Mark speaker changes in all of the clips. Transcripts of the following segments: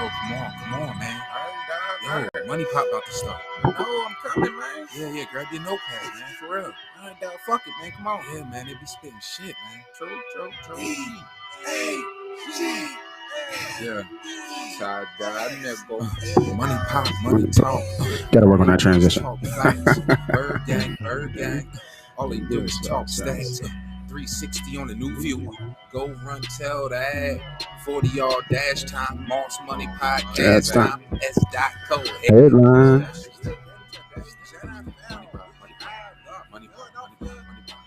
Speaker 1: come on, man.
Speaker 2: All right.
Speaker 1: MoneyPot about to start.
Speaker 2: No, I'm coming, man.
Speaker 1: Yeah, grab your notepad, man, for real.
Speaker 2: All right, dog, fuck it, man. Come on.
Speaker 1: Yeah, man, they be spitting shit, man.
Speaker 2: True.
Speaker 1: Yeah.
Speaker 2: Nigga.
Speaker 1: MoneyPot, money talk.
Speaker 3: Gotta work on that transition.
Speaker 1: Talk facts. Bird gang. All they do is talk stats. 360 on the new view. Go run, tell that. 40-yard dash time. Moss Money Podcast time. S.Dot code.
Speaker 3: Headline.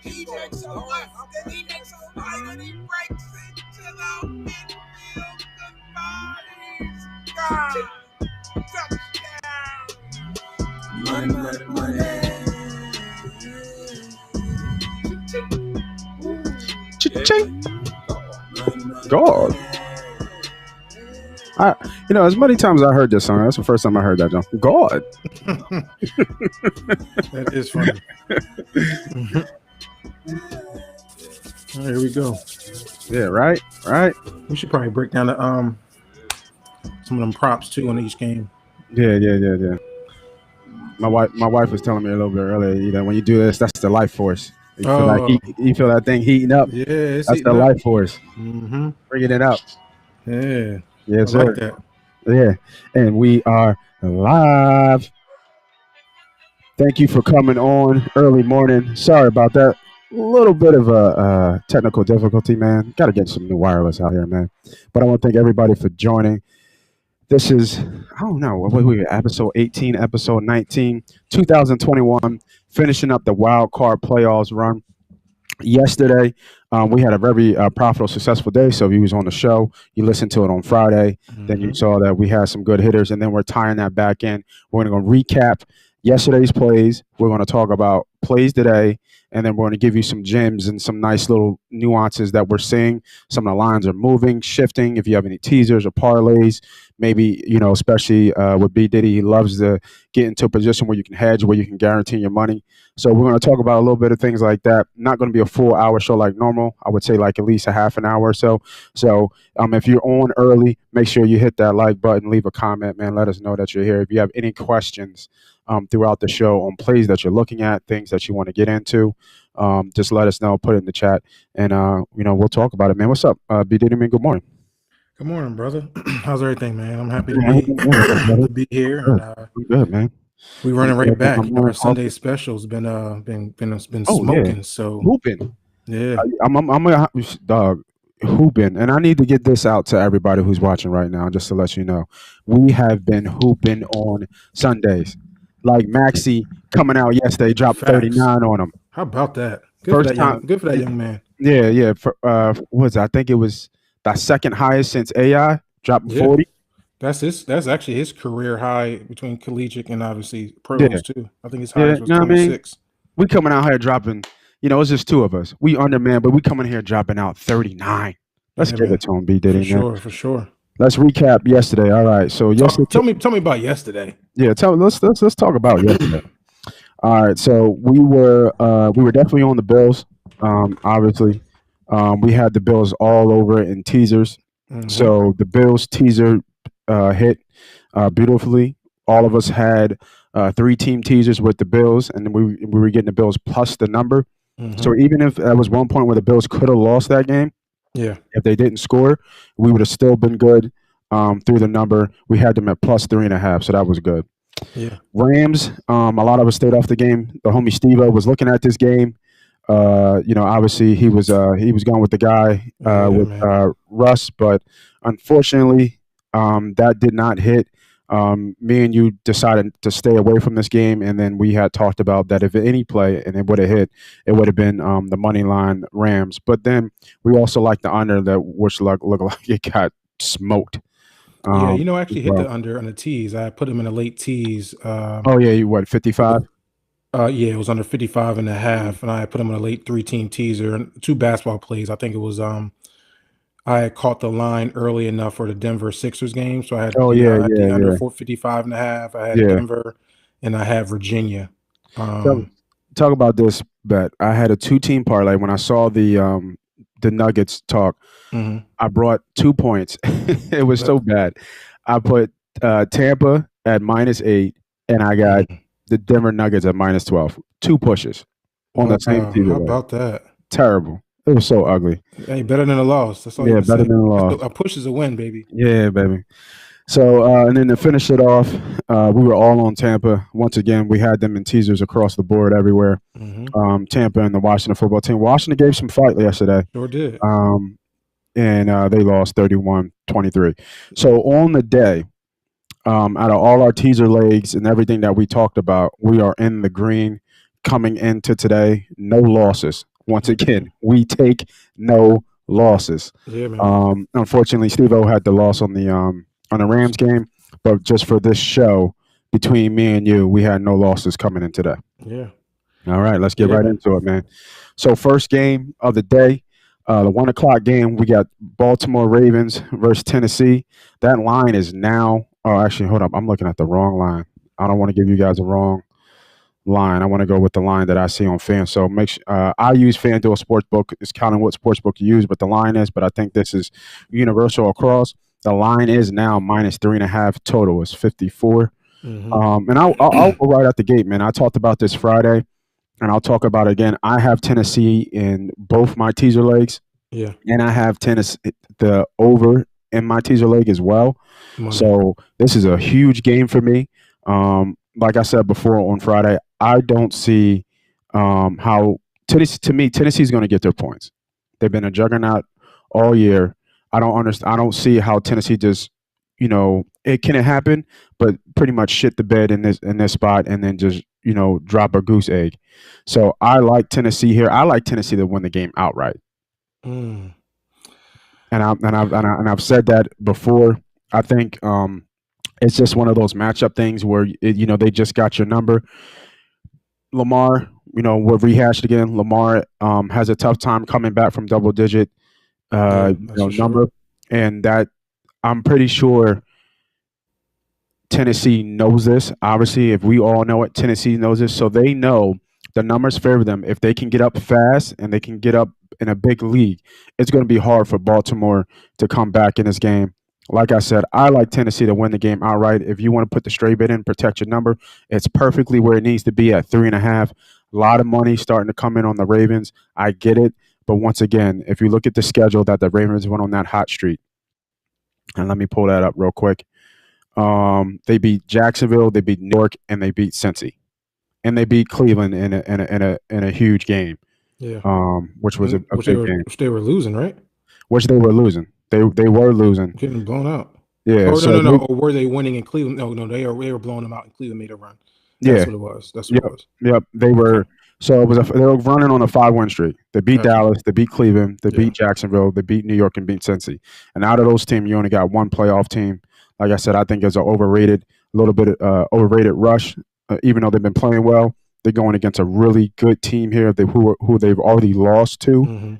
Speaker 2: He makes so much. He makes so light and he breaks into the midfield. God. Touchdown. Money.
Speaker 3: God. As many times I heard this song, that's the first time I heard that, John. God.
Speaker 4: That is funny. All right, here we go.
Speaker 3: Yeah, right.
Speaker 4: We should probably break down the some of them props too on each game.
Speaker 3: Yeah. My wife was telling me a little bit earlier that when you do this, that's the life force. You feel that thing heating up.
Speaker 4: Yeah,
Speaker 3: that's the life force.
Speaker 4: Mm-hmm.
Speaker 3: Bringing it up.
Speaker 4: Yeah.
Speaker 3: Yes,
Speaker 4: I
Speaker 3: sir.
Speaker 4: like that.
Speaker 3: Yeah, and we are live. Thank you for coming on early morning. Sorry about that. A little bit of a technical difficulty, man. Got to get some new wireless out here, man. But I want to thank everybody for joining. This is, I don't know, what episode 18, episode 19, 2021, finishing up the wild card playoffs run. Yesterday, we had a very profitable, successful day. So if you was on the show, you listened to it on Friday, then you saw that we had some good hitters, and then we're tying that back in. We're going to recap yesterday's plays. We're going to talk about plays today, and then we're going to give you some gems and some nice little nuances that we're seeing. Some of the lines are moving, shifting. If you have any teasers or parlays, maybe, especially with B.Diddy, he loves to get into a position where you can hedge, where you can guarantee your money. So we're going to talk about a little bit of things like that. Not going to be a full hour show like normal. I would say like at least a half an hour or so. So if you're on early, make sure you hit that like button, leave a comment, man. Let us know that you're here. If you have any questions throughout the show on plays that you're looking at, things that you want to get into, just let us know, put it in the chat, and we'll talk about it, man. What's up, B.Diddy, man? Good morning.
Speaker 4: Good morning, brother. How's everything, man? I'm happy to be here. And,
Speaker 3: good, man.
Speaker 4: We running right back. Our Sunday special's been smoking. So
Speaker 3: hooping.
Speaker 4: Yeah,
Speaker 3: I'm a dog hooping, and I need to get this out to everybody who's watching right now, just to let you know, we have been hooping on Sundays. Like Maxey coming out yesterday, dropped 39 on him.
Speaker 4: How about that? Good for that young man.
Speaker 3: Yeah. I think it was the second highest since AI, dropped 40.
Speaker 4: That's actually his career high between collegiate and obviously pros too. I think his highest was 26.
Speaker 3: We coming out here dropping, it's just two of us. We undermanned, but we coming here dropping out 39. Let's give it to him, B.Diddy.
Speaker 4: For sure.
Speaker 3: Let's recap yesterday. All right. So
Speaker 4: tell me about yesterday.
Speaker 3: Yeah, let's talk about yesterday. All right. So we were definitely on the Bills. Obviously. We had the Bills all over in teasers. Mm-hmm. So the Bills teaser hit beautifully. All of us had 3-team teasers with the Bills, and we were getting the Bills plus the number. Mm-hmm. So even if that was one point where the Bills could have lost that game, if they didn't score, we would have still been good through the number. We had them at plus 3.5, so that was good.
Speaker 4: Yeah.
Speaker 3: Rams, a lot of us stayed off the game. The homie Steve-O was looking at this game. Obviously he was going with the guy with Russ, but unfortunately that did not hit. Me and you decided to stay away from this game, and then we had talked about that if any play and it would have hit, it would have been the money line Rams. But then we also liked the under, that which looked like it got smoked.
Speaker 4: I actually hit the under on the tease. I put him in a late tease.
Speaker 3: You what, 55?
Speaker 4: It was under 55.5, and I put him in a late 3-team teaser and 2 basketball plays. I think it was I had caught the line early enough for the Denver Sixers game, so I had the under 55.5. I had Denver, and I had Virginia.
Speaker 3: Talk about this bet. I had a 2-team parlay when I saw the Nuggets talk. Mm-hmm. I brought 2 points. It was so bad. I put Tampa at -8, and I got the Denver Nuggets at -12. 2 pushes on the same teaser
Speaker 4: How
Speaker 3: leg.
Speaker 4: about that?
Speaker 3: Terrible. It was so ugly.
Speaker 4: Hey, better than a loss. That's all
Speaker 3: Yeah,
Speaker 4: you can
Speaker 3: better
Speaker 4: say.
Speaker 3: than a loss.
Speaker 4: A push is a win, baby.
Speaker 3: Yeah, baby. So, and then to finish it off, we were all on Tampa. Once again, we had them in teasers across the board everywhere. Tampa and the Washington football team. Washington gave some fight yesterday.
Speaker 4: Sure did.
Speaker 3: And they lost 31-23. So on the day, out of all our teaser legs and everything that we talked about, we are in the green coming into today. No losses. Once again, we take no losses.
Speaker 4: Yeah, man.
Speaker 3: Unfortunately, Steve-O had the loss on the Rams game, but just for this show, between me and you, we had no losses coming in today.
Speaker 4: Yeah.
Speaker 3: All right, let's get right into it, man. So first game of the day, the 1 o'clock game, we got Baltimore Ravens versus Tennessee. That line is now. Oh, actually, hold up. I'm looking at the wrong line. I don't want to give you guys a wrong line. I want to go with the line that I see on Fan. So make sure I use FanDuel Sportsbook. It's counting what sportsbook you use, but the line is. But I think this is universal across. The line is now -3.5. Total is 54. And I'll go right out the gate, man. I talked about this Friday, and I'll talk about it again. I have Tennessee in both my teaser legs.
Speaker 4: Yeah.
Speaker 3: And I have Tennessee the over in my teaser leg as well. So this is a huge game for me. Like I said before on Friday, I don't see how Tennessee. To me, Tennessee's going to get their points. They've been a juggernaut all year. I don't understand. I don't see how Tennessee just, it can happen, but pretty much shit the bed in this spot and then just drop a goose egg. So I like Tennessee here. I like Tennessee to win the game outright. And I've said that before. I think it's just one of those matchup things where they just got your number. Lamar, we're rehashed again. Lamar has a tough time coming back from double digit number, sure. And that I'm pretty sure Tennessee knows this. Obviously, if we all know it, Tennessee knows this, so they know the numbers favor them. If they can get up fast and they can get up in a big league, it's going to be hard for Baltimore to come back in this game. Like I said, I like Tennessee to win the game outright. If you want to put the straight bet in, protect your number, it's perfectly where it needs to be at 3.5. A lot of money starting to come in on the Ravens. I get it. But once again, if you look at the schedule that the Ravens went on that hot streak, and let me pull that up real quick. They beat Jacksonville, they beat New York, and they beat Cincy. And they beat Cleveland in a huge game.
Speaker 4: Yeah.
Speaker 3: Which was a big game.
Speaker 4: Which they were losing, right?
Speaker 3: Which they were losing. They were losing.
Speaker 4: Getting blown out.
Speaker 3: Yeah.
Speaker 4: No. Or were they winning in Cleveland? No. They were blowing them out, and Cleveland made a run. That's what it was. That's what it was.
Speaker 3: Yep. They were. Okay. So they were running on a 5-win streak. They beat Dallas. They beat Cleveland. They beat Jacksonville. They beat New York and beat Cincy. And out of those teams, you only got one playoff team. Like I said, I think it's an overrated rush. Even though they've been playing well, they're going against a really good team here. Who they've already lost to.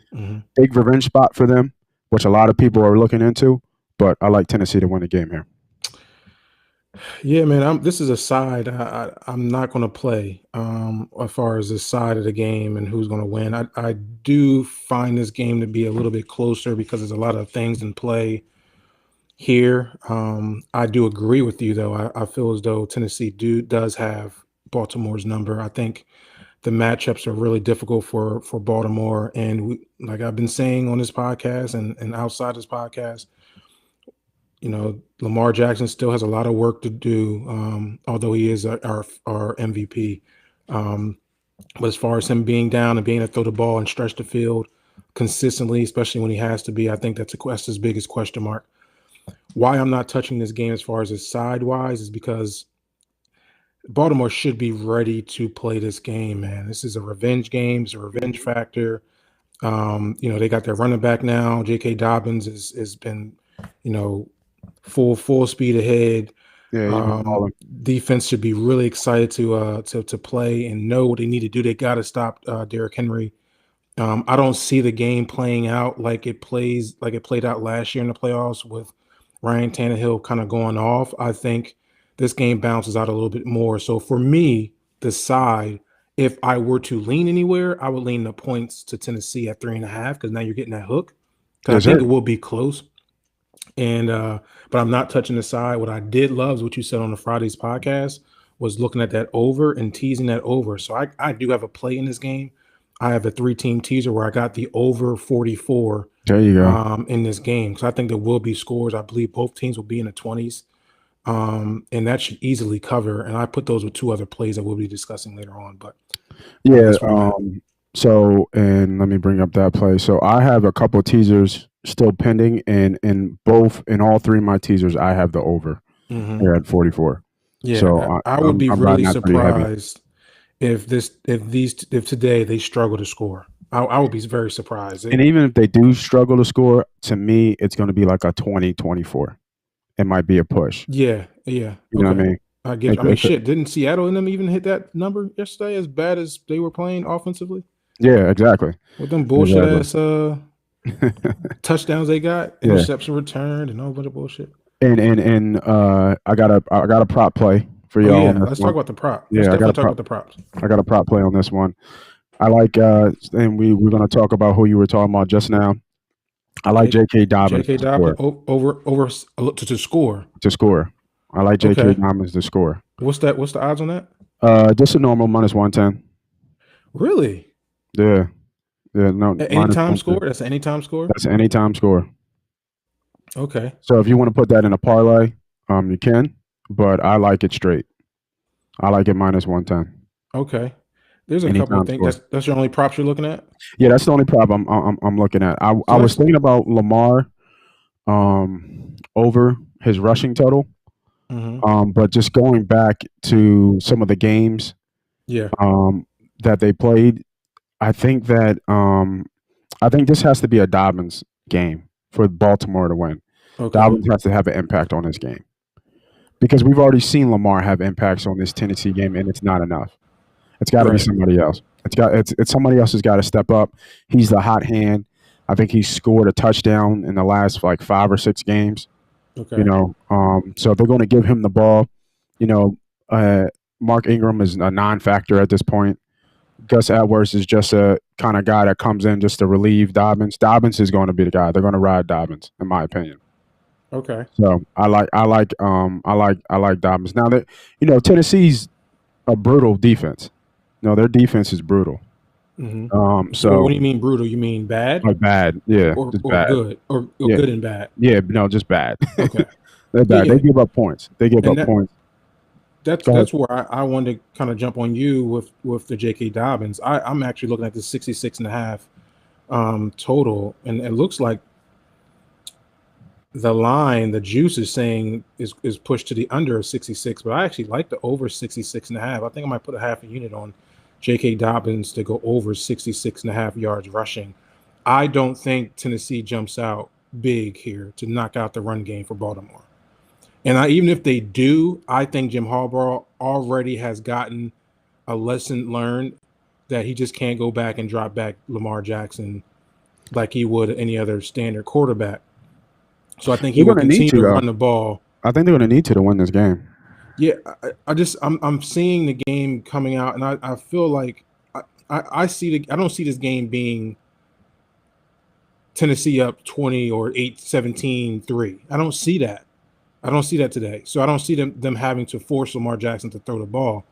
Speaker 3: Big revenge spot for them, which a lot of people are looking into. But I like Tennessee to win the game here.
Speaker 4: Yeah, man. This is a side I'm not going to play as far as this side of the game and who's going to win. I do find this game to be a little bit closer because there's a lot of things in play here. I do agree with you, though. I feel as though Tennessee does have Baltimore's number. I think the matchups are really difficult for Baltimore. And like I've been saying on this podcast and outside this podcast, Lamar Jackson still has a lot of work to do, although he is our MVP. But as far as him being down and being able to throw the ball and stretch the field consistently, especially when he has to be, I think that's his biggest question mark. Why I'm not touching this game as far as his side-wise is because Baltimore should be ready to play this game, man. This is a revenge game. It's a revenge factor. They got their running back now. J.K. Dobbins has been, full speed ahead.
Speaker 3: Yeah,
Speaker 4: defense should be really excited to play and know what they need to do. They got to stop Derrick Henry. I don't see the game playing out like it played out last year in the playoffs with Ryan Tannehill kind of going off. I think this game bounces out a little bit more. So for me, the side, if I were to lean anywhere, I would lean the points to Tennessee at 3.5 because now you're getting that hook. Because I think it will be close. And but I'm not touching the side. What I did love is what you said on the Friday's podcast was looking at that over and teasing that over. So I do have a play in this game. I have a 3-team teaser where I got the over 44
Speaker 3: There you go.
Speaker 4: in this game. Because I think there will be scores. I believe both teams will be in the 20s. And that should easily cover. And I put those with 2 other plays that we'll be discussing later on. But
Speaker 3: yeah. So, and let me bring up that play. So I have a couple of teasers still pending, and in all 3 of my teasers, I have the over here at 44.
Speaker 4: Yeah,
Speaker 3: so
Speaker 4: I would be really surprised if today they struggle to score. I would be very surprised.
Speaker 3: And even if they do struggle to score, to me, it's going to be like a 20-24. It might be a push.
Speaker 4: Yeah.
Speaker 3: You know what I mean?
Speaker 4: I get. I mean, shit. Didn't Seattle and them even hit that number yesterday? As bad as they were playing offensively.
Speaker 3: Yeah, exactly.
Speaker 4: With them bullshit ass touchdowns they got, interception returned, and all bunch of bullshit.
Speaker 3: And I got a prop play for y'all.
Speaker 4: Yeah, let's talk about the prop.
Speaker 3: Yeah, I got to
Speaker 4: talk about the props.
Speaker 3: I got a prop play on this one. I like, and we're going to talk about who you were talking about just now. I like J.K. Dobbins.
Speaker 4: J.K. Dobbins over to score.
Speaker 3: To score. I like J.K. Dobbins to score.
Speaker 4: What's the odds on that?
Speaker 3: Just a normal -110.
Speaker 4: Really?
Speaker 3: Yeah. No.
Speaker 4: Anytime score? That's an anytime score?
Speaker 3: That's an anytime score.
Speaker 4: Okay.
Speaker 3: So if you want to put that in a parlay, you can, but I like it straight. I like it -110.
Speaker 4: Okay. There's a couple of things. That's your only props you're looking at?
Speaker 3: Yeah, that's the only prop I'm looking at. I was thinking about Lamar over his rushing total. But just going back to some of the games that they played, I think this has to be a Dobbins game for Baltimore to win. Okay. Dobbins has to have an impact on this game because we've already seen Lamar have impacts on this Tennessee game, and it's not enough. It's got to be somebody else. It's somebody else has got to step up. He's the hot hand. I think he's scored a touchdown in the last like 5 or 6 games. Okay. So they're going to give him the ball. Mark Ingram is a non-factor at this point. Gus Edwards is just a kind of guy that comes in just to relieve Dobbins. Dobbins is going to be the guy. They're going to ride Dobbins, in my opinion.
Speaker 4: Okay.
Speaker 3: So I like Dobbins. Now that Tennessee's a brutal defense. No, their defense is brutal.
Speaker 4: So what do you mean brutal? You mean bad?
Speaker 3: Like bad, yeah.
Speaker 4: Or
Speaker 3: bad.
Speaker 4: Good, or good and bad.
Speaker 3: Yeah, no, just bad.
Speaker 4: Okay.
Speaker 3: They're bad. They give up points. Points.
Speaker 4: That's where I wanted to kind of jump on you with the J.K. Dobbins. I'm actually looking at the 66.5 total, and it looks like the line, the juice is saying is pushed to the under 66, but I actually like the over 66.5. I think I might put a half a unit on J.K. Dobbins to go over 66.5 yards rushing. I don't think Tennessee jumps out big here to knock out the run game for Baltimore. And even if they do, I think Jim Harbaugh already has gotten a lesson learned that he just can't go back and drop back Lamar Jackson like he would any other standard quarterback. So I think he will continue to run the ball.
Speaker 3: I think they're going to need to win this game.
Speaker 4: Yeah, I'm seeing the game coming out, and I feel like I don't see this game being Tennessee up 20 or 17-3. I don't see that. I don't see that today. So I don't see them having to force Lamar Jackson to throw the ball.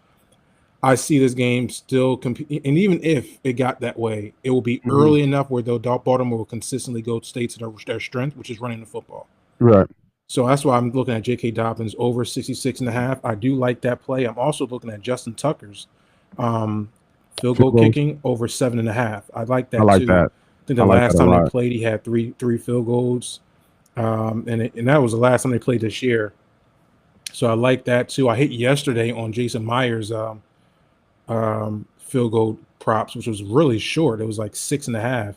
Speaker 4: I see this game still compete, and even if it got that way, it will be early enough where Baltimore will consistently stay to their strength, which is running the football.
Speaker 3: Right.
Speaker 4: So that's why I'm looking at J.K. Dobbins over 66.5. I do like that play. I'm also looking at Justin Tucker's field goal kicking over 7.5. I like that too.
Speaker 3: That.
Speaker 4: I think the last time they played, he had three field goals, and that was the last time they played this year. So I like that too. I hit yesterday on Jason Myers' field goal props, which was really short. It was like 6.5,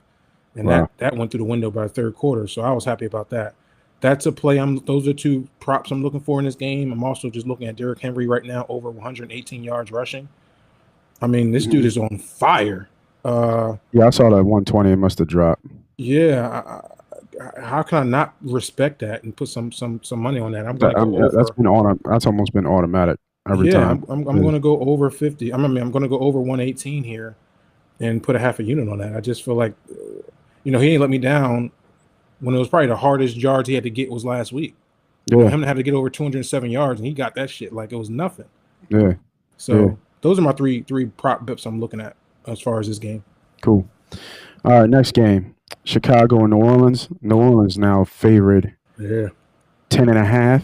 Speaker 4: and that went through the window by the third quarter. So I was happy about that. That's a play. Those are 2 props I'm looking for in this game. I'm also just looking at Derrick Henry right now, over 118 yards rushing. I mean, this dude is on fire.
Speaker 3: Yeah, I saw that 120. It must have dropped.
Speaker 4: Yeah, how can I not respect that and put some money on that?
Speaker 3: That's almost been automatic every time.
Speaker 4: I'm going to go over 50. I'm going to go over 118 here, and put a half a unit on that. I just feel like, he ain't let me down when it was probably the hardest yards he had to get was last week.
Speaker 3: Yeah.
Speaker 4: Him to have to get over 207 yards, and he got that shit like it was nothing.
Speaker 3: Yeah.
Speaker 4: So those are my three prop bips I'm looking at as far as this game.
Speaker 3: Cool. All right, next game. Chicago and New Orleans. New Orleans now favored 10.5.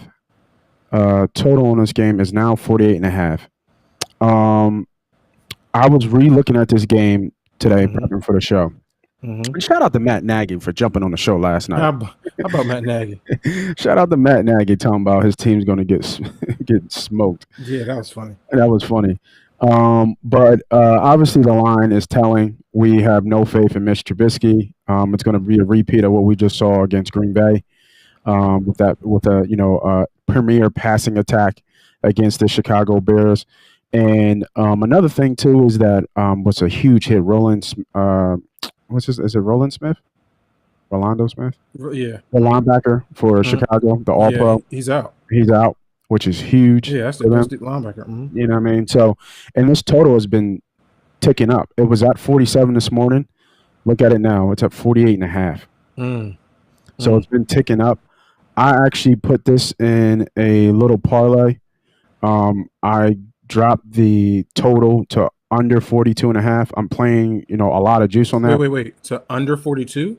Speaker 3: Total on this game is now 48.5. I was re-looking at this game today, prepping for the show. Shout out to Matt Nagy for jumping on the show last night.
Speaker 4: How about Matt Nagy?
Speaker 3: Shout out to Matt Nagy talking about his team's going to get smoked.
Speaker 4: Yeah, that was funny.
Speaker 3: That was funny. But obviously the line is telling. We have no faith in Mitch Trubisky. It's going to be a repeat of what we just saw against Green Bay with a premier passing attack against the Chicago Bears. And another thing too is that was a huge hit. Is it Roland Smith? Rolando Smith?
Speaker 4: Yeah.
Speaker 3: The linebacker for Chicago, the All-Pro.
Speaker 4: He's out.
Speaker 3: He's out, which is huge.
Speaker 4: Yeah, that's the best linebacker.
Speaker 3: You know what I mean? So, and this total has been ticking up. It was at 47 this morning. Look at it now. It's at 48.5. So it's been ticking up. I actually put this in a little parlay. I dropped the total to under 42.5. I'm playing, a lot of juice on that.
Speaker 4: Wait. So under 42?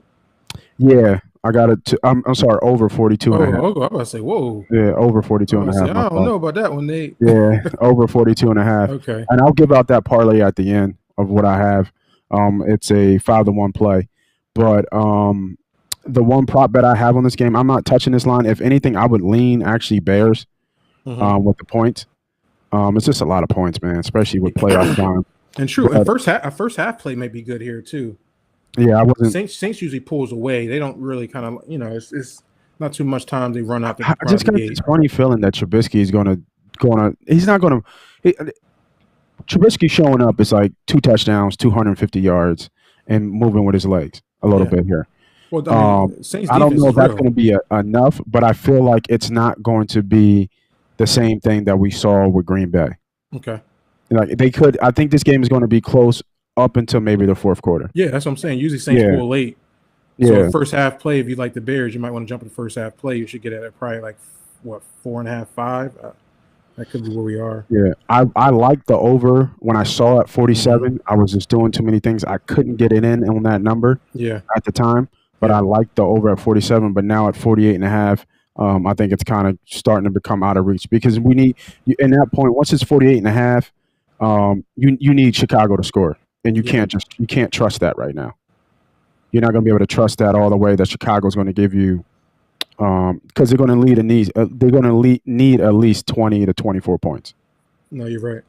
Speaker 3: Yeah, I got it. I'm sorry, over 42 and a half.
Speaker 4: I was about to say, whoa.
Speaker 3: Yeah, over 42 and a half.
Speaker 4: I don't know about that one, Nate.
Speaker 3: Yeah, over 42 and a half.
Speaker 4: Okay.
Speaker 3: And I'll give out that parlay at the end of what I have. It's a 5-1 play. But the one prop bet I have on this game, I'm not touching this line. If anything, I would lean actually Bears with the points. It's just a lot of points, man, especially with playoff time.
Speaker 4: And true, and first half play may be good here too.
Speaker 3: Yeah, I wasn't.
Speaker 4: Saints usually pulls away. They don't really kind of, it's not too much time. They run out.
Speaker 3: I just got this funny feeling that Trubisky is gonna. He's not gonna. Trubisky showing up is like 2 touchdowns, 250 yards, and moving with his legs a little bit here.
Speaker 4: Well, Saints
Speaker 3: I don't know if that's
Speaker 4: real.
Speaker 3: going to be enough, but I feel like it's not going to be the same thing that we saw with Green Bay.
Speaker 4: Okay.
Speaker 3: Like they could. I think this game is going to be close up until maybe the fourth quarter.
Speaker 4: Yeah, that's what I'm saying. Usually Saints pull late. So first half play, if you like the Bears, you might want to jump in the first half play. You should get it at probably like 4.5, 5. That could be where we are. Yeah,
Speaker 3: I like the over when I saw it 47. I was just doing too many things. I couldn't get it in on that number. At the time, but I liked the over at 47. But now at 48.5. I think it's kind of starting to become out of reach because we need in that point once it's 48.5, you need Chicago to score, and you can't trust that right now. You're not going to be able to trust that all the way that Chicago's going to give you, because they're going to need at least 20 to 24 points.
Speaker 4: No, you're right.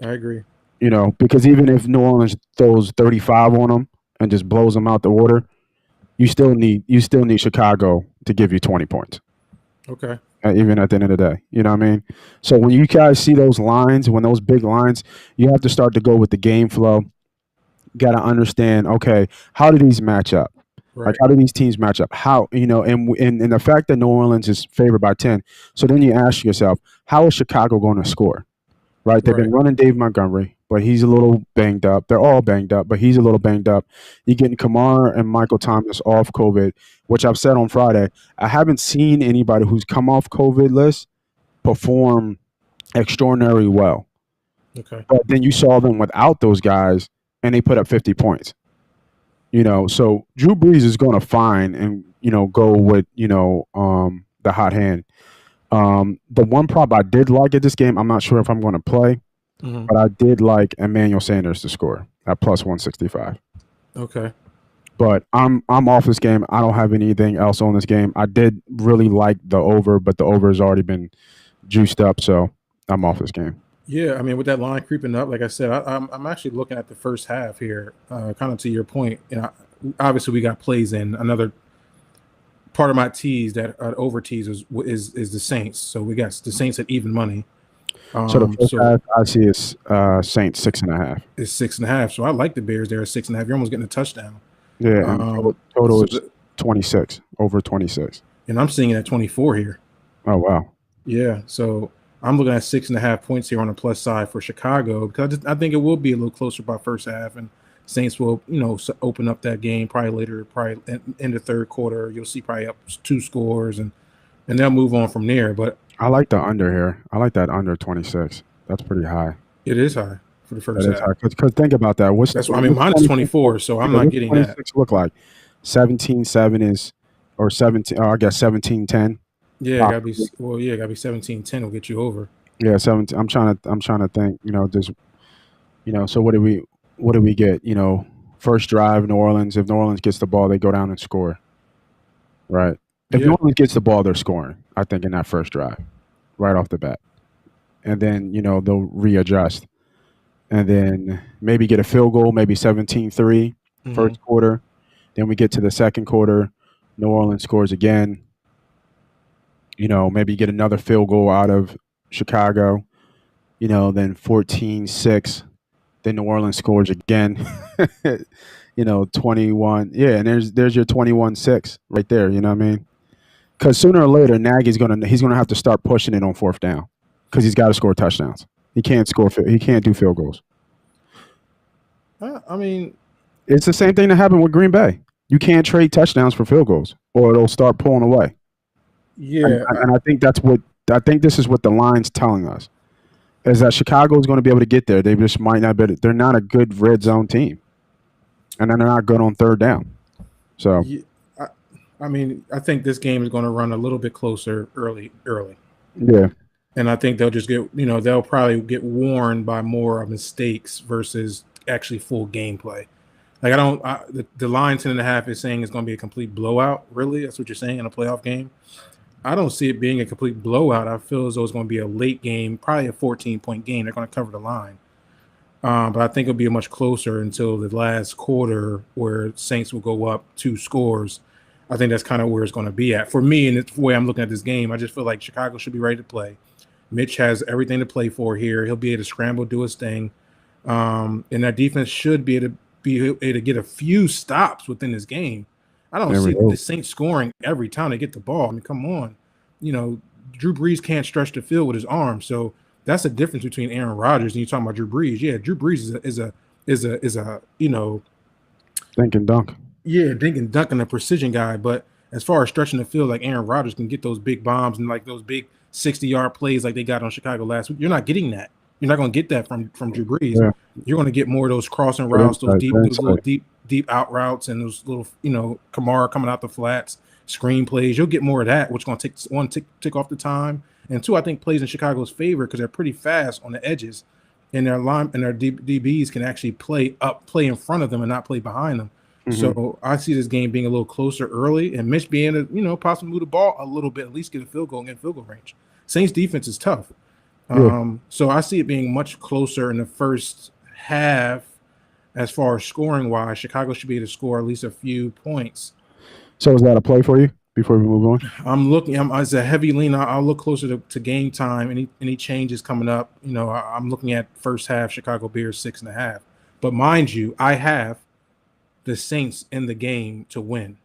Speaker 4: I agree.
Speaker 3: Because even if New Orleans throws 35 on them and just blows them out the water, you still need Chicago to give you 20 points.
Speaker 4: Okay.
Speaker 3: Even at the end of the day, you know what I mean? So when you guys see those lines, when those big lines, you have to start to go with the game flow. You got to understand, okay, how do these match up? Right. Like, how do these teams match up? How, and the fact that New Orleans is favored by 10. So then you ask yourself, how is Chicago going to score? Right? They've been running Dave Montgomery, but he's a little banged up. They're all banged up, but he's a little banged up. You're getting Kamara and Michael Thomas off COVID, which I've said on Friday. I haven't seen anybody who's come off COVID list perform extraordinarily well.
Speaker 4: Okay.
Speaker 3: But then you saw them without those guys, and they put up 50 points. So Drew Brees is going to find and, go with, the hot hand. The one prop I did like at this game, I'm not sure if I'm going to play, but I did like Emmanuel Sanders to score at plus 165.
Speaker 4: Okay.
Speaker 3: But I'm off this game. I don't have anything else on this game. I did really like the over, but the over has already been juiced up, so I'm off this game.
Speaker 4: Yeah, I mean, with that line creeping up, like I said, I'm actually looking at the first half here, kind of to your point. Obviously we got plays in. Another part of my tease that over tease is the Saints. So we got the Saints at even money.
Speaker 3: So the first half I see is Saints 6.5.
Speaker 4: It's 6.5. So I like the Bears there at 6.5. You're almost getting a touchdown.
Speaker 3: Yeah, and total is 26, over 26.
Speaker 4: And I'm seeing it at 24 here.
Speaker 3: Oh, wow.
Speaker 4: Yeah, so I'm looking at 6.5 points here on the plus side for Chicago because I think it will be a little closer by first half. And Saints will, open up that game probably later, probably in the third quarter. You'll see probably up 2 scores, and they'll move on from there. But
Speaker 3: I like the under here. I like that under 26. That's pretty high.
Speaker 4: It is high for the first half.
Speaker 3: Because think about that.
Speaker 4: Mine is 24, so I'm not getting 26
Speaker 3: that. Look like 17-7 is, or 17. I guess 17-10.
Speaker 4: Yeah, it gotta be 17-10 will get you over.
Speaker 3: Yeah, 17. I'm trying to think. So what do we get? First drive, New Orleans. If New Orleans gets the ball, they go down and score. Right. If New Orleans gets the ball, they're scoring. I think in that first drive, right off the bat, and then they'll readjust, and then maybe get a field goal, maybe 17-3 first quarter. Then we get to the second quarter, New Orleans scores again. Maybe get another field goal out of Chicago. Then 14-6. Then New Orleans scores again. 21. Yeah, and there's your 21-6 right there. You know what I mean? Because sooner or later, Nagy's gonna have to start pushing it on fourth down because he's got to score touchdowns. He can't do field goals.
Speaker 4: I mean,
Speaker 3: it's the same thing that happened with Green Bay. You can't trade touchdowns for field goals, or it'll start pulling away.
Speaker 4: Yeah,
Speaker 3: and I think this is what the line's telling us is that Chicago is going to be able to get there. They just might not be. They're not a good red zone team, and they're not good on third down. So,
Speaker 4: I think this game is going to run a little bit closer early.
Speaker 3: Yeah,
Speaker 4: and I think they'll just get they'll probably get warned by more mistakes versus actually full gameplay. Like the line 10.5 is saying it's going to be a complete blowout. Really, that's what you're saying in a playoff game. I don't see it being a complete blowout. I feel as though it's going to be a late game, probably a 14-point game. They're going to cover the line. But I think it'll be much closer until the last quarter where Saints will go up 2 scores. I think that's kind of where it's going to be at. For me, and it's the way I'm looking at this game, I just feel like Chicago should be ready to play. Mitch has everything to play for here. He'll be able to scramble, do his thing. And that defense should be able to get a few stops within this game. I don't see the Saints scoring every time they get the ball. I mean, come on. Drew Brees can't stretch the field with his arm. So that's the difference between Aaron Rodgers and you're talking about Drew Brees. Yeah, Drew Brees is a
Speaker 3: dink and dunk.
Speaker 4: Yeah, dink and dunk and a precision guy. But as far as stretching the field, like Aaron Rodgers can get those big bombs and like those big 60-yard plays like they got on Chicago last week. You're not getting that. You're not going to get that from Drew Brees. Yeah. You're going to get more of those crossing routes, those little deep out routes, and those little, Kamara coming out the flats, screen plays. You'll get more of that, which is going to take one tick off the time, and 2, I think plays in Chicago's favor because they're pretty fast on the edges, and their DBs can actually play in front of them and not play behind them. Mm-hmm. So I see this game being a little closer early, and Mitch being able to, possibly move the ball a little bit, at least get a field goal and get field goal range. Saints defense is tough. So I see it being much closer in the first half as far as scoring wise. Chicago should be able to score at least a few points.
Speaker 3: So is that a play for you before we move on?
Speaker 4: I'm looking as a heavy lean. I'll look closer to game time. Any changes coming up, I'm looking at first half Chicago Bears 6.5. But mind you, I have the Saints in the game to win.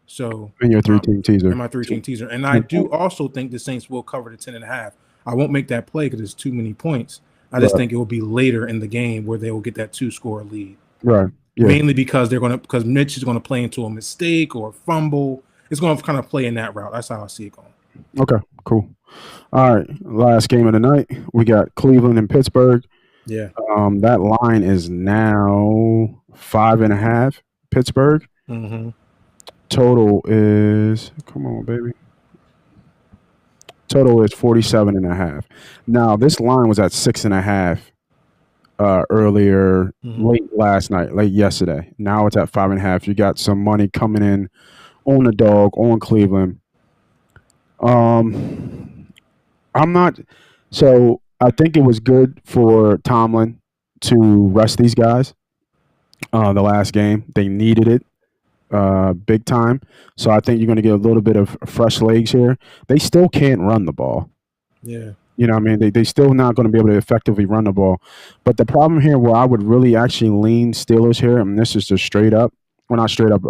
Speaker 4: So
Speaker 3: in your 3-team teaser.
Speaker 4: In my 3-team teaser. And I do also think the Saints will cover the 10.5. I won't make that play because it's too many points. I just think it will be later in the game where they will get that 2-score lead.
Speaker 3: Right. Yeah.
Speaker 4: Mainly because Mitch is going to play into a mistake or a fumble. It's going to kind of play in that route. That's how I see it going.
Speaker 3: Okay, cool. All right, last game of the night. We got Cleveland and Pittsburgh.
Speaker 4: Yeah.
Speaker 3: That line is now 5.5. Pittsburgh.
Speaker 4: Mm-hmm.
Speaker 3: Total is, come on, baby. Total is 47.5. Now, this line was at 6.5 earlier, late yesterday. Now it's at 5.5. You got some money coming in on the dog, on Cleveland. So I think it was good for Tomlin to rest these guys. The last game, they needed it big time. So I think you're going to get a little bit of fresh legs here. They still can't run the ball.
Speaker 4: Yeah.
Speaker 3: You know what I mean? They still not going to be able to effectively run the ball. But the problem here where I would really actually lean Steelers here, and this is just straight up, well, not straight up,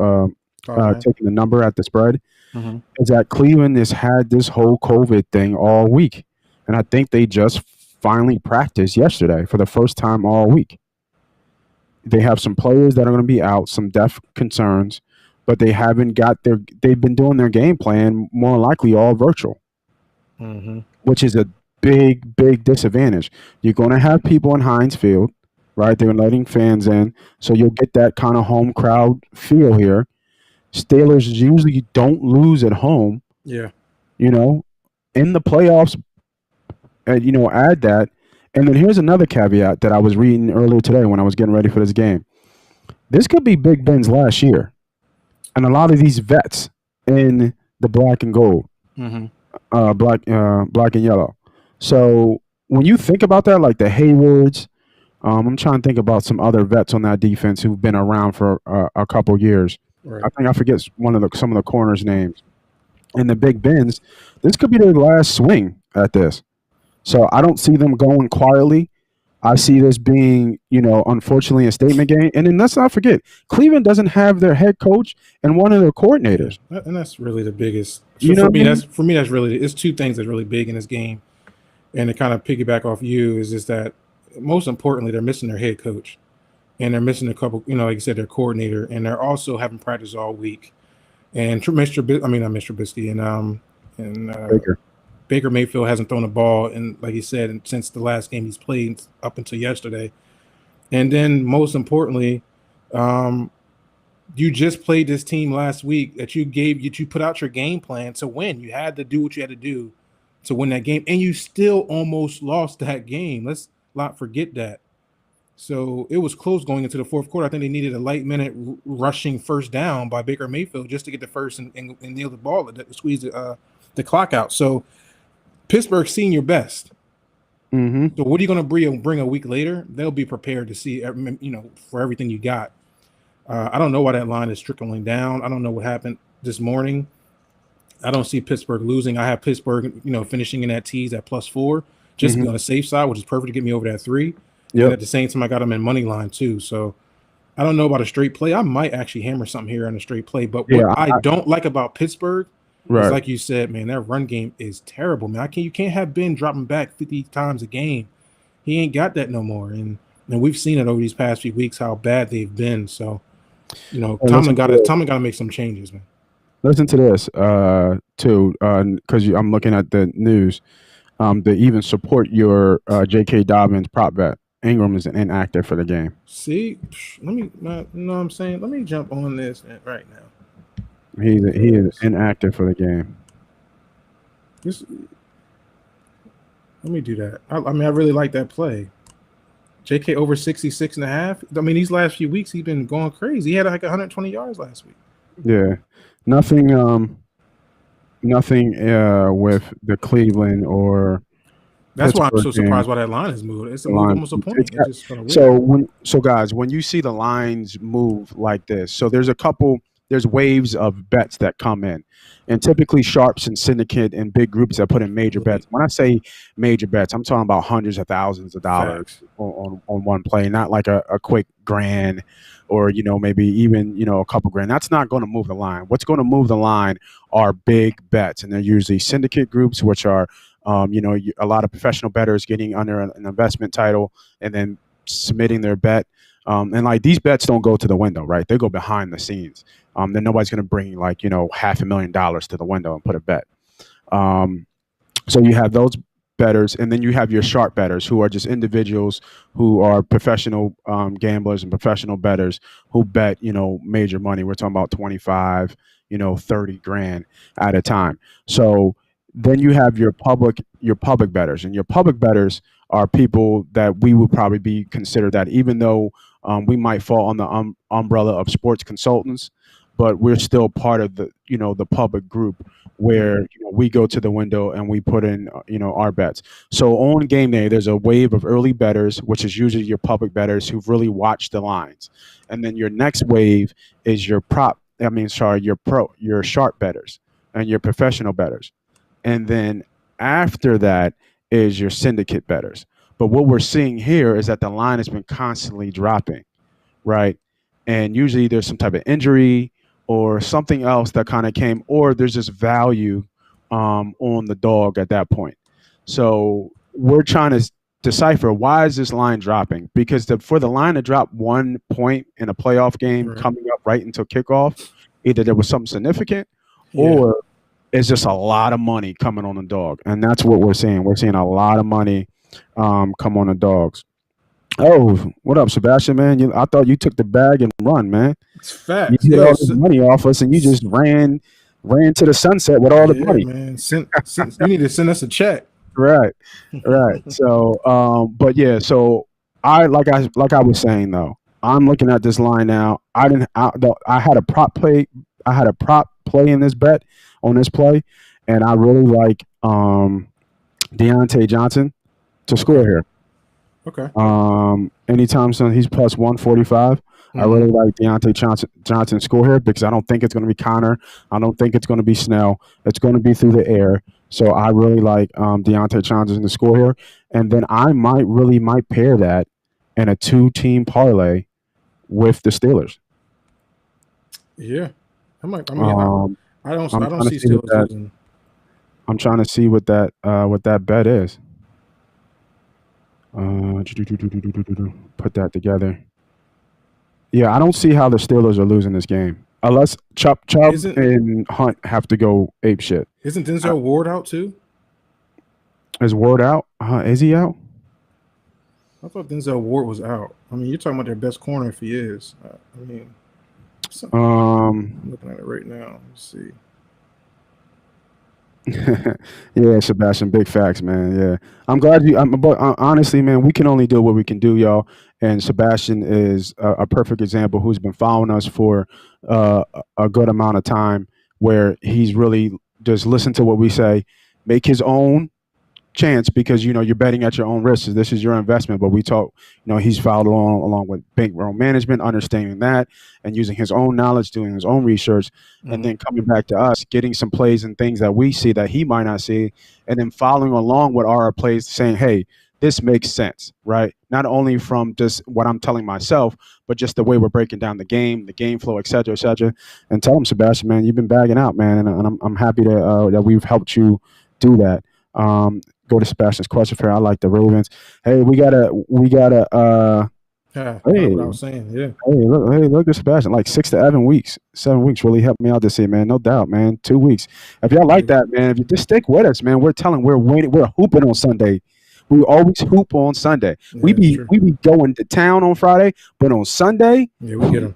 Speaker 3: taking the number at the spread, is that Cleveland has had this whole COVID thing all week. And I think they just finally practiced yesterday for the first time all week. They have some players that are going to be out, some depth concerns, but they haven't got their. They've been doing their game plan more likely all virtual, which is a big disadvantage. You're going to have people in Heinz Field, right? They're letting fans in, so you'll get that kind of home crowd feel here. Steelers usually don't lose at home.
Speaker 4: Yeah.
Speaker 3: In the playoffs, add that. And then here's another caveat that I was reading earlier today when I was getting ready for this game. This could be Big Ben's last year. And a lot of these vets in the black and gold, black and yellow. So when you think about that, like the Haywards, I'm trying to think about some other vets on that defense who've been around for a couple years. Right. I think I forget some of the corners' names. And the Big Bens, this could be their last swing at this. So I don't see them going quietly. I see this being, unfortunately a statement game. And then let's not forget, Cleveland doesn't have their head coach and one of their coordinators.
Speaker 4: And that's really the biggest. So for me, that's really, it's two things that's really big in this game. And to kind of piggyback off you is just that most importantly, they're missing their head coach. And they're missing a couple, like you said, their coordinator. And they're also having practice all week. And Mr. Trubisky and Baker Mayfield hasn't thrown a ball, and like you said, since the last game he's played up until yesterday. And then most importantly, you just played this team last week that you put out your game plan to win. You had to do what you had to do to win that game, and you still almost lost that game. Let's not forget that. So it was close going into the fourth quarter. I think they needed a light minute rushing first down by Baker Mayfield just to get the first and nail the ball, to squeeze the clock out. So Pittsburgh's seen your best. So what are you going to bring a week later? They'll be prepared to see, for everything you got. I don't know why that line is trickling down. I don't know what happened this morning. I don't see Pittsburgh losing. I have Pittsburgh, finishing in that tease at +4, just to be on the safe side, which is perfect to get me over that 3. Yep. And at the same time, I got them in money line too. So I don't know about a straight play. I might actually hammer something here on a straight play. But what I don't like about Pittsburgh is, like you said, man, their run game is terrible, man. You can't have Ben dropping back 50 times a game. He ain't got that no more. And we've seen it over these past few weeks how bad they've been. So, Tomlin got to make some changes, man.
Speaker 3: Listen to this too, because I'm looking at the news. To even support your J.K. Dobbins prop bet. Ingram is inactive for the game.
Speaker 4: See, let me jump on this right now.
Speaker 3: He is inactive for the game.
Speaker 4: Let me do that. I really like that play. JK over 66.5. These last few weeks he's been going crazy. He had like 120 yards last week.
Speaker 3: Yeah, nothing with the Cleveland or.
Speaker 4: That's why I'm so surprised why that line has moved. It's almost a point. It's just kind of
Speaker 3: weird. So guys, when you see the lines move like this, so there's waves of bets that come in, and typically sharps and syndicate and big groups that put in major bets. When I say major bets, I'm talking about hundreds of thousands of dollars on one play, not like a quick grand or maybe even a couple grand. That's not going to move the line. What's going to move the line are big bets, and they're usually syndicate groups, which are a lot of professional bettors getting under an investment title and then submitting their bet. And like these bets don't go to the window, right? They go behind the scenes. Then nobody's going to bring $500,000 to the window and put a bet. So you have those bettors, and then you have your sharp bettors who are just individuals who are professional gamblers and professional bettors who bet, major money. We're talking about 25, 30 grand at a time. So then you have your public bettors, and your public bettors are people that we would probably be considered that, even though we might fall on the umbrella of sports consultants, but we're still part of the the public group where we go to the window and we put in our bets. So on game day, there's a wave of early bettors, which is usually your public bettors who've really watched the lines, and then your next wave is your sharp bettors and your professional bettors. And then after that is your syndicate bettors. But what we're seeing here is that the line has been constantly dropping, right? And usually there's some type of injury or something else that kind of came, or there's just value on the dog at that point. So we're trying to decipher why is this line dropping, because for the line to drop 1 point in a playoff game coming up right until kickoff, either there was something significant or it's just a lot of money coming on the dog, and that's what we're seeing. We're seeing a lot of money come on the dogs. Oh, what up, Sebastian, man? I thought you took the bag and run, man.
Speaker 4: It's facts.
Speaker 3: You get all this money off us, and you just ran to the sunset with all the money.
Speaker 4: Man. You need to send us a check.
Speaker 3: Right. So, but yeah, so I was saying though, I'm looking at this line now. I had a prop play. I had a prop play in this bet on this play, and I really like Deontay Johnson to score here.
Speaker 4: Okay.
Speaker 3: Anytime soon, he's plus 145. I really like Deontay Johnson score here because I don't think it's going to be Connor. I don't think it's going to be Snell. It's going to be through the air. So I really like Deontay Johnson to score here. And then I might pair that in a 2-team parlay with the Steelers.
Speaker 4: Yeah. I don't see Steelers losing.
Speaker 3: I'm trying to see what that bet is. Put that together. Yeah, I don't see how the Steelers are losing this game unless Chubb and Hunt have to go ape shit.
Speaker 4: Isn't Denzel Ward out too?
Speaker 3: Is Ward out? Is he out?
Speaker 4: I thought Denzel Ward was out. I mean, you're talking about their best corner if he is. I'm looking at it right now. Let's see.
Speaker 3: Yeah, Sebastian, big facts, man. Yeah, I'm glad but honestly, man, we can only do what we can do, y'all. And Sebastian is a perfect example who's been following us for a good amount of time, where he's really just listened to what we say, make his own chance, because you're betting at your own risk. This is your investment. But we talk, he's followed along with bankroll management, understanding that, and using his own knowledge, doing his own research, and then coming back to us, getting some plays and things that we see that he might not see, and then following along with our plays, saying, hey, this makes sense, right? Not only from just what I'm telling myself, but just the way we're breaking down the game flow, et cetera, et cetera. And tell him, Sebastian, man, you've been bagging out, man, and I'm happy that we've helped you do that. Go to Sebastian's question for. I like the Ravens. Hey, we gotta.
Speaker 4: What I was saying, yeah.
Speaker 3: Hey, look at Sebastian. Like 6 to 7 weeks. 7 weeks really helped me out this year, man. No doubt, man. 2 weeks. If y'all like that, man, if you just stick with us, man, we're waiting. We're hooping on Sunday. We always hoop on Sunday. Yeah, we be going to town on Friday, but on Sunday,
Speaker 4: yeah, we get them.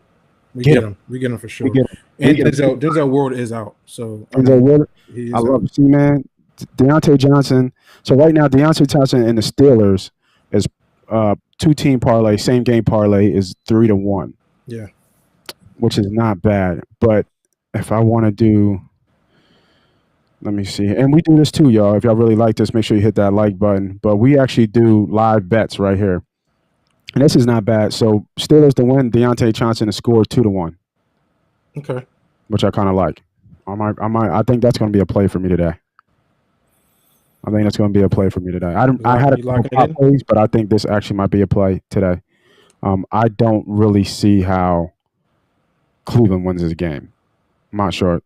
Speaker 4: We get them for sure. And Denzel Ward is out. So
Speaker 3: Denzel Ward, I love to see, man. Deontay Johnson. So right now, Deontay Johnson and the Steelers is 2-team parlay, same game parlay is 3-1.
Speaker 4: Yeah,
Speaker 3: which is not bad. But if I want to do, let me see, and we do this too, y'all. If y'all really like this, make sure you hit that like button. But we actually do live bets right here, and this is not bad. So Steelers to win, Deontay Johnson to score 2-1.
Speaker 4: Okay,
Speaker 3: which I kind of like. I think that's going to be a play for me today. I had a couple plays, but I think this actually might be a play today. I don't really see how Cleveland wins this game. I'm not sure.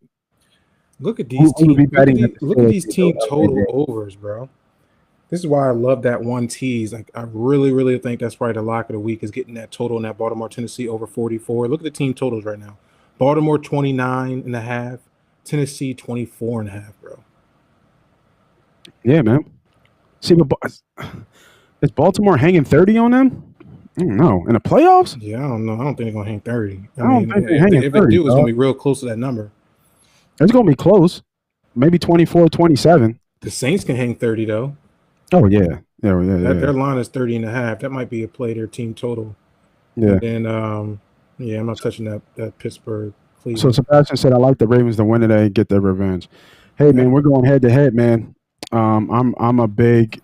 Speaker 4: Look at these team total overs, bro. This is why I love that one tease. Like, I really, really think that's probably the lock of the week, is getting that total in that Baltimore, Tennessee over 44. Look at the team totals right now. Baltimore 29.5, Tennessee 24.5, bro.
Speaker 3: Yeah, man. See, but is Baltimore hanging 30 on them? I don't know. In the playoffs?
Speaker 4: Yeah, I don't know. I don't think they're going to hang 30.
Speaker 3: I don't think they're hanging 30.
Speaker 4: If they do, it's going to be real close to that number.
Speaker 3: It's going to be close. Maybe 24, 27.
Speaker 4: The Saints can hang 30, though.
Speaker 3: Oh, yeah. Yeah.
Speaker 4: Their line is 30.5. That might be a play, their team total.
Speaker 3: Yeah.
Speaker 4: And I'm not touching that Pittsburgh, Cleveland.
Speaker 3: So Sebastian said, I like the Ravens to win today and get their revenge. Hey, man, we're going head-to-head, man. I'm a big.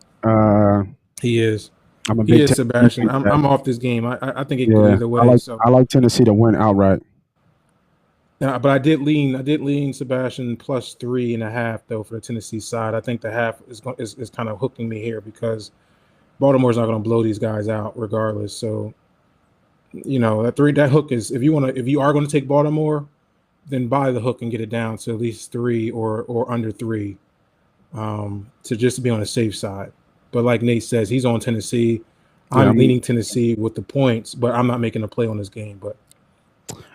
Speaker 4: He is.
Speaker 3: I'm a big.
Speaker 4: He is, Sebastian. I'm off this game. I think it goes either way.
Speaker 3: I like Tennessee to win outright.
Speaker 4: But I did lean Sebastian plus 3.5 though for the Tennessee side. I think the half is kind of hooking me here because Baltimore's not going to blow these guys out regardless. So that hook is if you are going to take Baltimore, then buy the hook and get it down to at least 3 or under 3. To just be on the safe side. But like Nate says, he's on Tennessee.
Speaker 3: Yeah,
Speaker 4: I'm leaning Tennessee with the points, but I'm not making a play on this game. But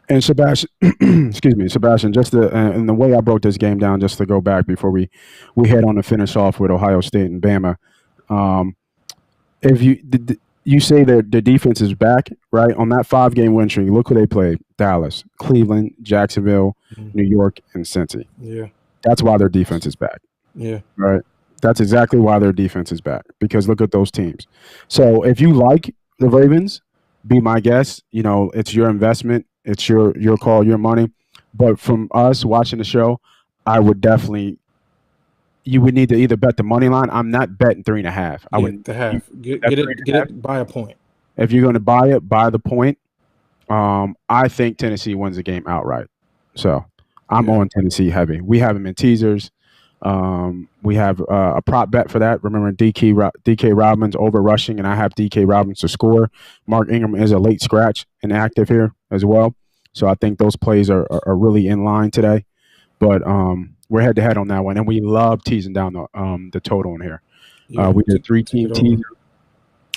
Speaker 3: and Sebastian, excuse me, Sebastian. Just and the way I broke this game down, just to go back before we head on to finish off with Ohio State and Bama. If you say that the defense is back, right? On that 5-game win streak, look who they played: Dallas, Cleveland, Jacksonville, New York, and Cincy.
Speaker 4: Yeah.
Speaker 3: That's why their defense is back.
Speaker 4: Yeah.
Speaker 3: Right? That's exactly why their defense is back, because look at those teams. So if you like the Ravens, be my guest. You know, it's your investment. It's your call, your money. But from us watching the show, I would definitely – you would need to either bet the money line. I'm not betting 3.5. I would
Speaker 4: the half. Get it by a point.
Speaker 3: If you're going to buy it, buy the point. I think Tennessee wins the game outright. So I'm on Tennessee heavy. We have them in teasers. We have a prop bet for that. Remember, DK Robbins over rushing, and I have DK Robbins to score. Mark Ingram is a late scratch and active here as well. So I think those plays are really in line today. But we're head to head on that one, and we love teasing down the total in here. We did a 3-team teaser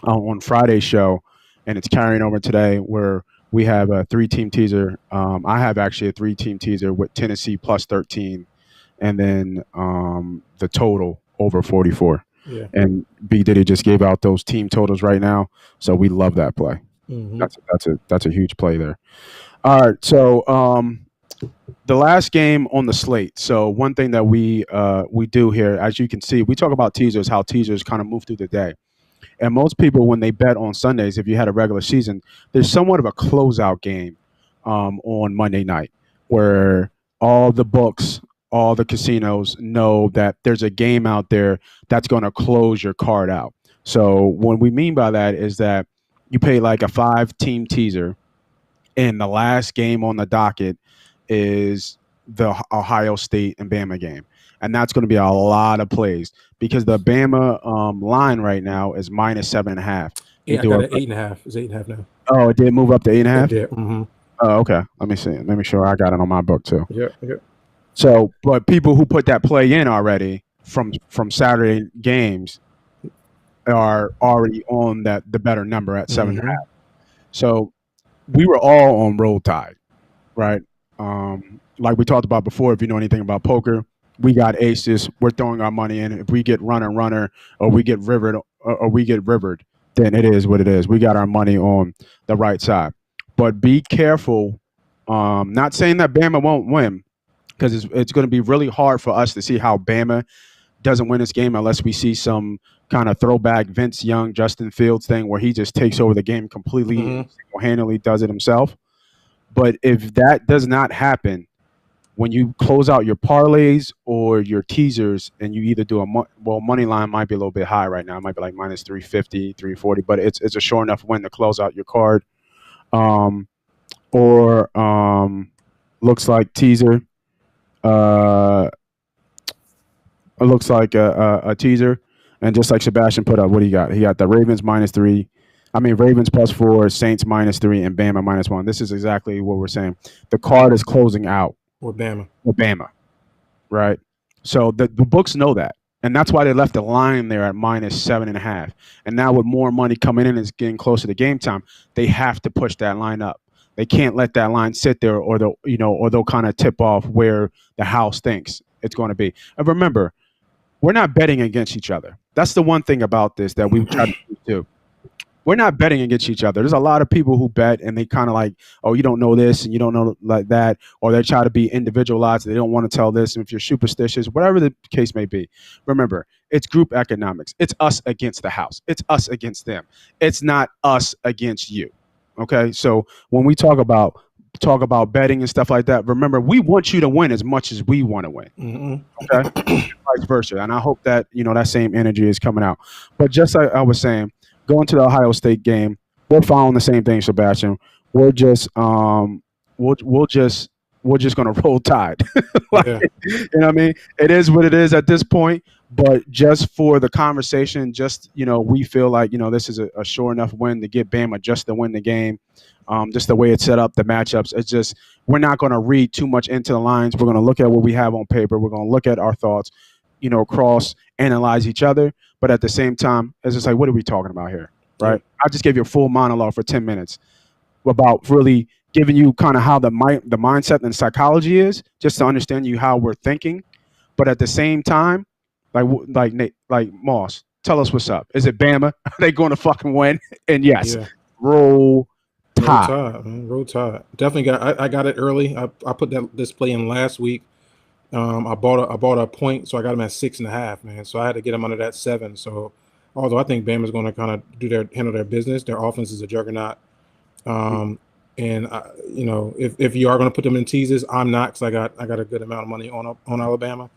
Speaker 3: on Friday's show, and it's carrying over today where we have a 3-team teaser. I have actually a 3-team teaser with Tennessee plus 13, and then the total over 44. Yeah. And B.Diddy just gave out those team totals right now, so we love that play. Mm-hmm. That's a huge play there. All right, so the last game on the slate. So one thing that we do here, as you can see, we talk about teasers, how teasers kind of move through the day. And most people, when they bet on Sundays, if you had a regular season, there's somewhat of a closeout game on Monday night where all the books, all the casinos know that there's a game out there that's going to close your card out. So what we mean by that is that you pay like a 5-team teaser, and the last game on the docket is the Ohio State and Bama game. And that's going to be a lot of plays because the Bama line right now is minus 7.5.
Speaker 4: Yeah, I got it 8.5. It's 8.5 now.
Speaker 3: Oh, it did move up to 8.5?
Speaker 4: It did. Mm-hmm.
Speaker 3: Oh, okay. Let me see. Let me sure I got it on my book too.
Speaker 4: Yeah.
Speaker 3: So, but people who put that play in already from Saturday games are already on the better number at 7.5. So we were all on Roll Tide, right? Like we talked about before, if you know anything about poker, we got aces. We're throwing our money in. If we get runner, or we get rivered, then it is what it is. We got our money on the right side. But be careful. Not saying that Bama won't win, because it's going to be really hard for us to see how Bama doesn't win this game unless we see some kind of throwback Vince Young, Justin Fields thing where he just takes over the game completely, single-handedly does it himself. But if that does not happen, when you close out your parlays or your teasers and you either do money line might be a little bit high right now. It might be like minus 350, 340, but it's a sure enough win to close out your card. Looks like teaser. It looks like a teaser. And just like Sebastian put up, what do you got? He got the Ravens -3. Ravens +4, Saints -3, and Bama -1. This is exactly what we're saying. The card is closing out.
Speaker 4: With Bama.
Speaker 3: Right? So the books know that. And that's why they left the line there at -7.5. And now with more money coming in and it's getting closer to game time, they have to push that line up. They can't let that line sit there or they'll kind of tip off where the house thinks it's going to be. And remember, we're not betting against each other. That's the one thing about this that we try to do. We're not betting against each other. There's a lot of people who bet and they kind of like, oh, you don't know this and you don't know like that, or they try to be individualized. They don't want to tell this. And if you're superstitious, whatever the case may be, remember, it's group economics. It's us against the house. It's us against them. It's not us against you. Okay, so when we talk about betting and stuff like that, remember, we want you to win as much as we want to win. Okay, vice versa. And I hope that that same energy is coming out. But just like I was saying, going to the Ohio State game, we're following the same thing, Sebastian. We're just we're just gonna roll tide. You know what I mean? It is what it is at this point. But just for the conversation, we feel like this is a sure enough win to get Bama just to win the game. Just the way it's set up, the matchups. It's just we're not going to read too much into the lines. We're going to look at what we have on paper. We're going to look at our thoughts, cross analyze each other. but at the same time, it's just like, what are we talking about here, right?
Speaker 4: Yeah.
Speaker 3: I just gave you a full monologue for 10 minutes about really giving you kind of how the mindset and psychology is, just to understand you how we're thinking. But at the same time, like Nate, like Moss, tell us what's up. Is it Bama? Are they going to fucking win? And yes, roll Tide.
Speaker 4: Roll Tide. Definitely I got it early. I put this play in last week. I bought a point, so I got them at 6.5, man. So I had to get them under that 7. So although I think Bama's going to kind of handle their business, their offense is a juggernaut. And if you are going to put them in teases, I'm not, because I got a good amount of money on Alabama.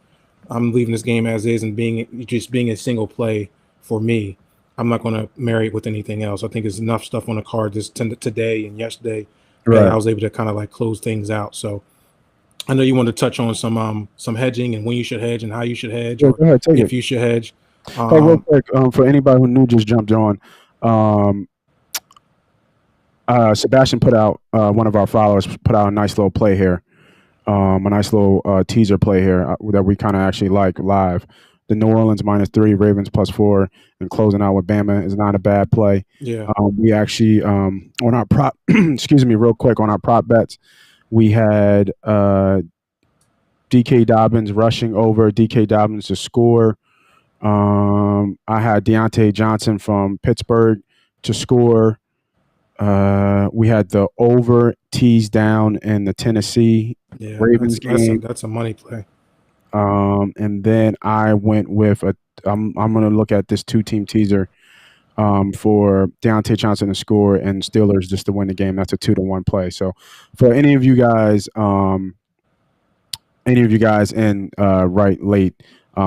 Speaker 4: I'm leaving this game as is and being a single play for me. I'm not going to marry it with anything else. I think there's enough stuff on the card today and yesterday that I was able to kind of like close things out. So I know you want to touch on some hedging and when you should hedge and how you should hedge,
Speaker 3: go ahead, take it.
Speaker 4: You should hedge.
Speaker 3: Real quick, for anybody who just jumped on, Sebastian put out, one of our followers put out a nice little play here, a nice little teaser play here that we kind of actually like live. The New Orleans -3, Ravens +4, and closing out with Bama is not a bad play.
Speaker 4: Yeah.
Speaker 3: We actually on our prop, excuse me, real quick, on our prop bets, we had DK Dobbins rushing over, DK Dobbins to score. I had Deontay Johnson from Pittsburgh to score. We had the over tease down in the Tennessee Ravens game.
Speaker 4: That's a money play.
Speaker 3: And then I went with I'm going to look at this 2-team teaser for Deontay Johnson to score and Steelers just to win the game. That's a 2-to-1 play. So for any of you guys in right late,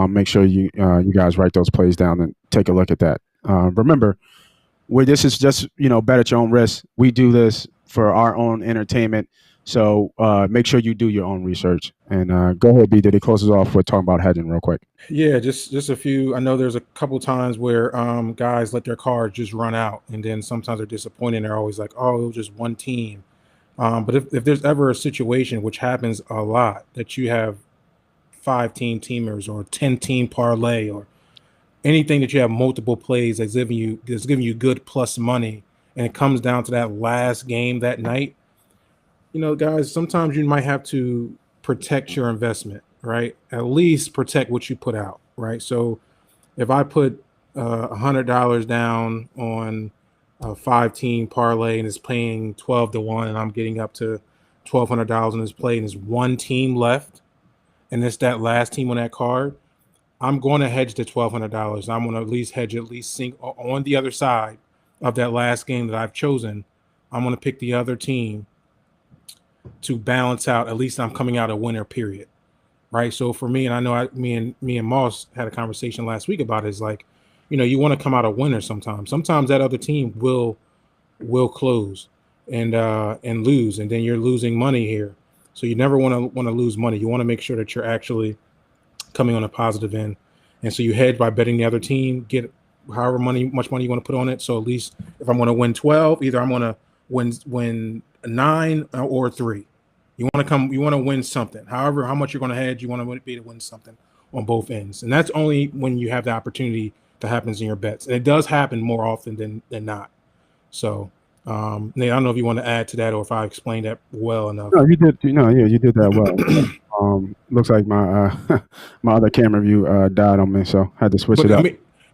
Speaker 3: make sure you guys write those plays down and take a look at that. Remember, this is just, bet at your own risk. We do this for our own entertainment. So make sure you do your own research. And go ahead, B.Diddy, close us off with talking about hedging real quick.
Speaker 4: Yeah, just a few. I know there's a couple times where guys let their cards just run out, and then sometimes they're disappointed. They're always like, oh, it was just one team. But if there's ever a situation, which happens a lot, that you have 5-team teamers or 10-team parlay or anything that you have multiple plays that's giving you good plus money, and it comes down to that last game that night, guys, sometimes you might have to protect your investment, right? At least protect what you put out, right? So if I put $100 down on a 5-team parlay and it's paying 12-1 and I'm getting up to $1,200 on this play and there's one team left and it's that last team on that card, I'm going to hedge the $1,200. I'm going to at least hedge sync on the other side of that last game that I've chosen. I'm going to pick the other team to balance out. At least I'm coming out a winner, period. Right. So for me, and I know me and Moss had a conversation last week about it, is like, you want to come out a winner sometimes. Sometimes that other team will close and lose, and then you're losing money here. So you never want to lose money. You want to make sure that you're actually coming on a positive end. And so you hedge by betting the other team, get however much money you want to put on it. So at least if I'm going to win 12, either I'm going to win 9 or 3. You want to win something. However, how much you're going to hedge, you want to be able to win something on both ends. And that's only when you have the opportunity that happens in your bets. And it does happen more often than not. So, Nate, I don't know if you want to add to that or if I explained that well enough.
Speaker 3: No, you did. You did that well. Looks like my my other camera view died on me, so I had to switch it up.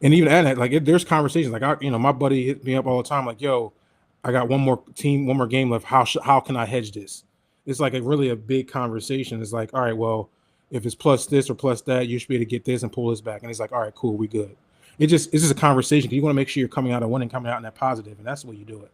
Speaker 4: And even at that, like there's conversations. Like my buddy hit me up all the time. Like, yo, I got one more game left. How can I hedge this? It's like really a big conversation. It's like, all right, well, if it's plus this or plus that, you should be able to get this and pull this back. And it's like, all right, cool, we good. It's just a conversation. You want to make sure you're coming out of winning, coming out in that positive, and that's the way you do it.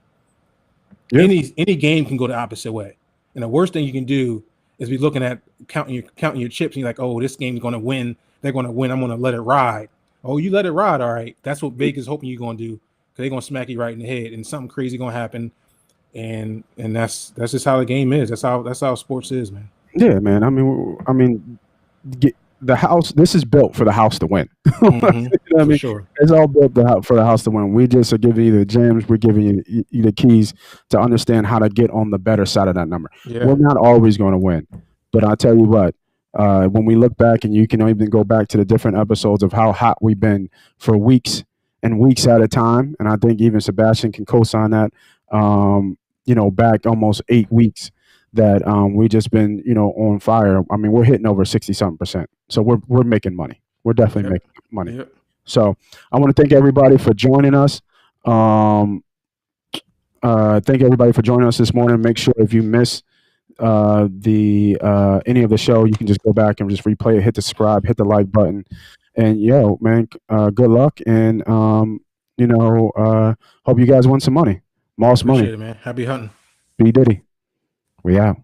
Speaker 4: Yeah. Any game can go the opposite way, and the worst thing you can do is be looking at counting your chips, and you're like, oh, this game's going to win. They're going to win. I'm going to let it ride. Oh, you let it ride, all right. That's what Vegas is hoping you're going to do, because they're going to smack you right in the head, and something crazy going to happen. And that's just how the game is. That's how sports is, man.
Speaker 3: Yeah, man. I mean, the house. This is built for the house to win.
Speaker 4: For sure,
Speaker 3: it's all built for the house to win. We just are giving you the gems. We're giving you the keys to understand how to get on the better side of that number. Yeah. We're not always going to win, but I tell you what, When we look back, and you can even go back to the different episodes of how hot we've been for weeks and weeks at a time, and I think even Sebastian can co-sign that. Back almost 8 weeks that we just been on fire. I mean, we're hitting over 60-something%. So we're making money. We're definitely making money.
Speaker 4: Yep.
Speaker 3: So I want to thank everybody for joining us. Thank everybody for joining us this morning. Make sure if you miss any of the show, you can just go back and just replay it, hit the subscribe, hit the like button, and man, good luck, and hope you guys win some money. Moss money.
Speaker 4: Appreciate it, man. Happy hunting.
Speaker 3: B.Diddy. We out.